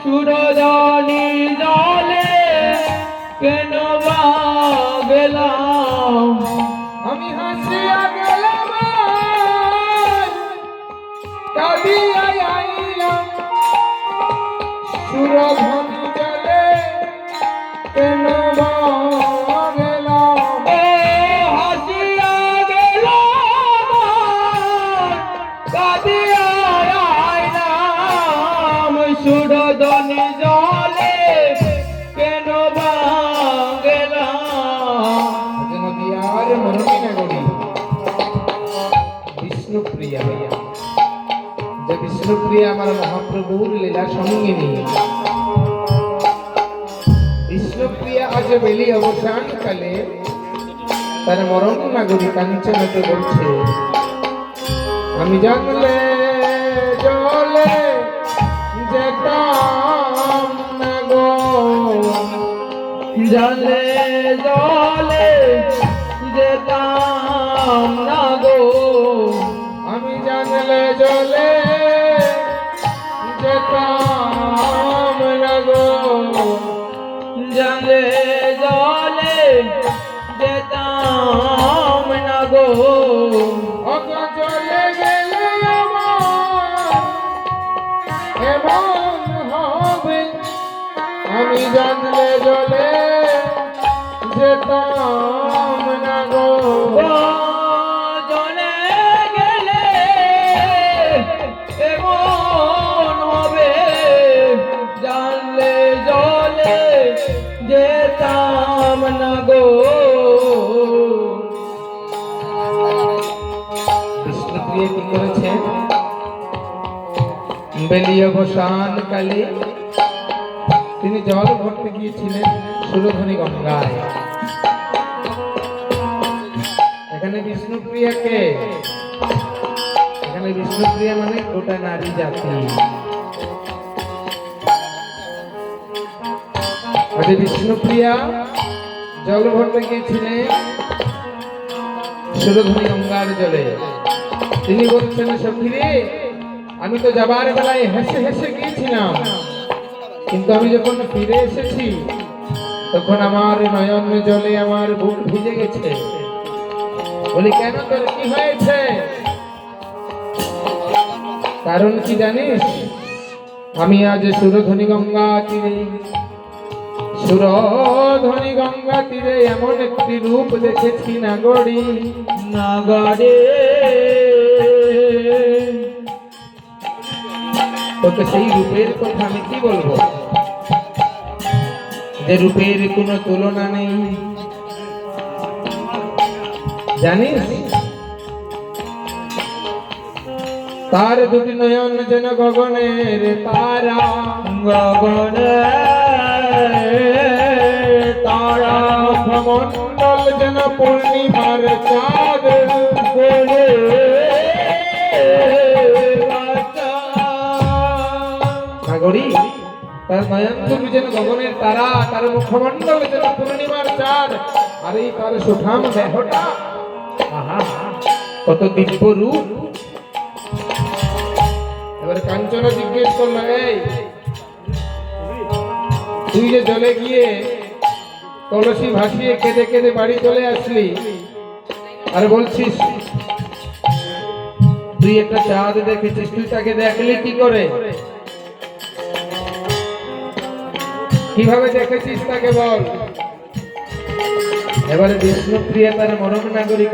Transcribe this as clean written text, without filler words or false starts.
সুরজনী জলে কেন বা গেলাম, আমি হাসিয়া গেলাম কাঁদিয়া আইলাম সুরধনী জলে কেন বা গেলাম। ও হাসিয়া গেলাম কাঁদিয়া আইলাম সুরজনী জলে কেন বা গেলাম। নদিয়ার মরমী নগরী বিষ্ণুপ্রিয়া, যে বিষ্ণুপ্রিয়া আমার মহাপ্রভুর লীলা সঙ্গিনী। বিষ্ণুপ্রিয়া আজ বেলি অবসান কালে তার মরণ নাগরী কাঞ্চনকে বলছে, আমি জানলে জলে যেতাম না গো, জলে জলে যেতাম না গো, আমি জানলে জলে যেতাম না গো। জলে জলে যেতাম না গো। অত চলে গেলে আমার এমন হবে, আমি জানলে জলে যেতাম না গো। ও জলে গেলে এমন হবে, জানলে জলে যেতাম না গো। বিষ্ণুপ্রিয়া কি করেছেন? বেলি অবসান কালে তিনি জল ভরতে গিয়েছিলেন সুরধনী গঙ্গায়। এখানে বিষ্ণুপ্রিয়াকে, এখানে বিষ্ণুপ্রিয়া মানে গোটা নারী জাতি। বিষ্ণুপ্রিয়া জল ভরতে গিয়েছিলেন সুরধনী গঙ্গার জলে। তিনি বলছেন, সখী রে, আমি তো যাবার বেলায় হেসে হেসে গিয়েছিলাম, কিন্তু আমি যখন ফিরে এসেছি তখন আমার নয়ন জলে আমার বুক ভিজে গেছে। বলি, কেন, তোর কি হয়েছে? কারণ কি জানিস? আমি আজ সুরধনী গঙ্গা তীরে, সুরধনী গঙ্গা তীরে এমন একটি রূপ দেখেছি নাগরী, নাগরে। তোকে সেই রূপের কথা আমি কি বলবো, যে রূপের কোনো তুলনা নেই। জানিস, তার দুটি নয়ন যেন গগনের তারা, গগনে তারা, মুখমণ্ডল যেন পূর্ণিমার চাঁদ। নাগরী, তার নয়ন দুটি যেন গগনের তারা, তার মুখমণ্ডল যেন পূর্ণিমার চাঁদ, আর এই তার সুঠাম দেহটা, আহা, কত দিব্য রূপ। এবার কাঞ্চনা জিজ্ঞেস করলো, এই তুই যে জলে গিয়ে কলসি ভাসিয়ে কেঁদে কেঁদে বাড়ি চলে আসলি, আর বলছিস তুই একটা চাঁদ দেখেছিস, তুই তাকে দেখলি কি করে? কিভাবে দেখেছিস তাকে বল। এবারে বিষ্ণুপ্রিয়া তার মরণ নাগরিক